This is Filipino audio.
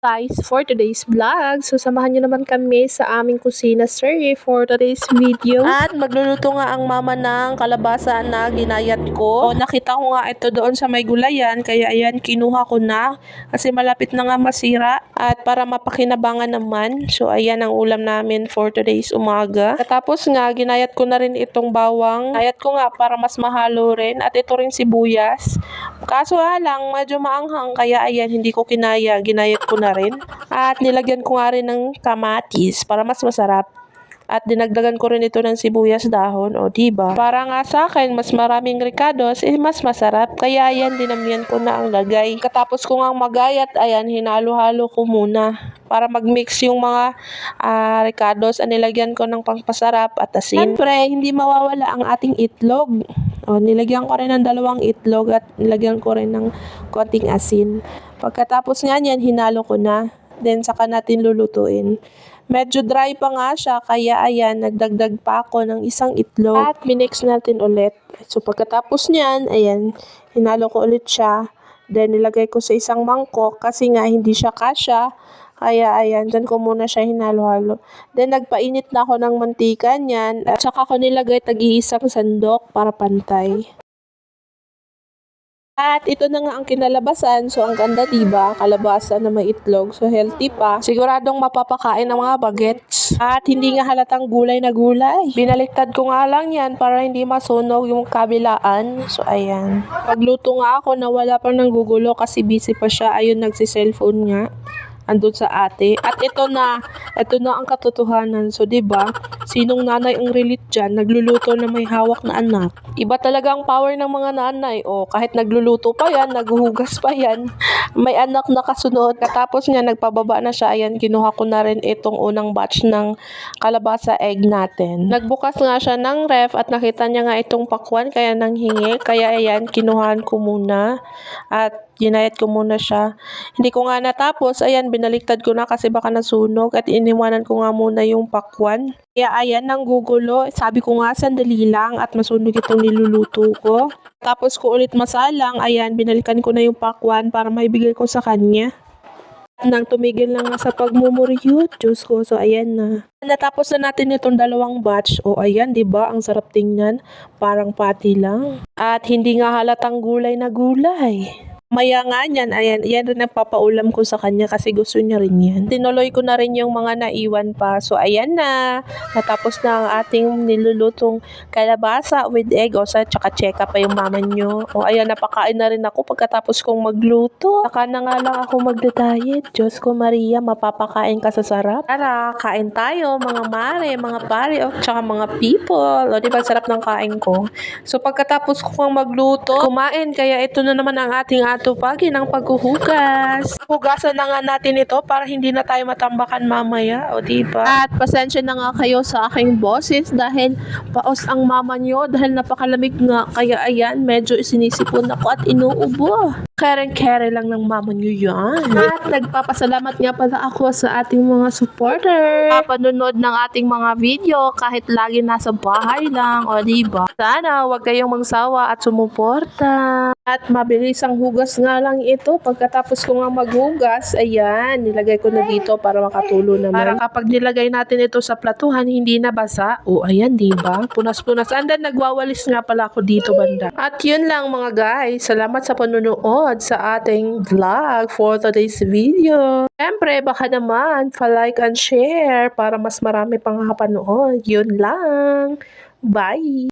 Guys, for today's vlog, so samahan nyo naman kami sa aming kusina sir for today's video. At magluluto nga ang mama ng kalabasa na ginayat ko. O, nakita ko nga ito doon sa may gulayan, kaya ayan, kinuha ko na kasi malapit na nga masira at para mapakinabangan naman. So ayan ang ulam namin for today's umaga. Tapos nga, ginayat ko na rin itong bawang. Ginayat ko nga para mas mahalo rin at ito rin sibuyas. Kaso lang, medyo maanghang kaya ayan, hindi ko kinaya, ginayat ko na rin. At nilagyan ko nga rin ng kamatis para mas masarap. At dinagdagan ko rin ito ng sibuyas dahon, o diba? Para nga sa akin, mas maraming ricados, mas masarap. Kaya ayan, dinamihan ko na ang lagay. Katapos ko nga magayat, ayan, hinalo-halo ko muna. Para mag-mix yung mga ricados, nilagyan ko ng pangpasarap at asin. Siyempre, hindi mawawala ang ating itlog. O, nilagyan ko rin ng 2 itlog at nilagyan ko rin ng konting asin. Pagkatapos nga niyan, hinalo ko na. Then, saka natin lulutuin. Medyo dry pa nga siya, kaya ayan, nagdagdag pa ako ng 1 itlog. At minix natin ulit. So, pagkatapos niyan, ayan, hinalo ko ulit siya. Then, nilagay ko sa 1 mangkok kasi nga hindi siya kasya. Kaya ayan, dyan ko muna siya hinalo-halo. Then, nagpainit na ako ng mantika niyan. At saka ko nilagay tag-iisang sandok para pantay. At ito na nga ang kinalabasan. So, ang ganda diba? Kalabasa na may itlog. So, healthy pa. Siguradong mapapakain ng mga bagets. At hindi nga halatang gulay na gulay. Binaliktad ko nga lang yan para hindi masunog yung kabilaan. So, ayan. Pagluto nga ako, nawala pang nanggugulo kasi busy pa siya. Ayun, nagsi-cellphone nga. Andun sa ate. At ito na ang katotohanan. So, 'di ba? Sinong nanay ang relate diyan, nagluluto na may hawak na anak. Iba talaga ang power ng mga nanay. O, kahit nagluluto pa yan, naghuhugas pa yan, may anak na kasunod. Katapos niya, nagpababa na siya. Ayan, kinuha ko na rin itong unang batch ng kalabasa egg natin. Nagbukas nga siya ng ref at nakita niya nga itong pakwan, kaya nanghingi. Kaya ayan, kinuhaan ko muna. At ginayat ko muna siya. Hindi ko nga natapos. Ayan, binaliktad ko na kasi baka nasunog at iniwanan ko nga muna yung pakwan. Kaya ayan, nanggugulo. Sabi ko nga, sandali lang at masunog itong niluluto ko. Tapos ko ulit masalang. Ayan, binalikan ko na yung pakwan para maibigay ko sa kanya. Nang tumigil na nga sa pagmumuryot, Diyos ko. So, ayan na. Natapos na natin itong 2 batch. O, ayan, diba? Ang sarap tingnan. Parang pati lang. At hindi nga halatang gulay na gulay. Maya nga niyan, ayan, yan rin ang papaulam ko sa kanya kasi gusto niya rin yan. Tinuloy ko na rin yung mga naiwan pa. So, ayan na. Natapos na ang ating nilulutong kalabasa with egg. O, tsaka cheka pa yung mama nyo. O, ayan, napakain na rin ako pagkatapos kong magluto. Saka na nga lang ako magda-diet. Diyos ko, Maria, mapapakain ka sa sarap. Tara, kain tayo, mga mare, mga pare, o, tsaka mga people. O, diba, sarap ng kain ko. So, pagkatapos ko kong magluto, kumain. Kaya ito na naman ang ating tupagin ang paghuhugas. Hugasan na nga natin ito para hindi na tayo matambakan mamaya, o diba? At pasensya na nga kayo sa aking boses dahil paos ang mama nyo dahil napakalamig nga. Kaya ayan, medyo isinisipon ako at inuubo. Kere-kere lang ng mama nyo yan. At nagpapasalamat nga pala ako sa ating mga supporter. Papanunod ng ating mga video kahit lagi nasa bahay lang, o diba? Sana huwag kayong magsawa at sumuporta. At mabilis ang hugas nga lang ito. Pagkatapos ko nga maghugas, ayan, nilagay ko na dito para makatulo naman. Para kapag nilagay natin ito sa platuhan, hindi na basa. O, ayan, diba? Punas-punas. And then, nagwawalis nga pala ako dito banda. At yun lang mga guys. Salamat sa panunood sa ating vlog for today's video. Siyempre, baka naman, pa-like and share para mas marami pang kapanood. Yun lang. Bye!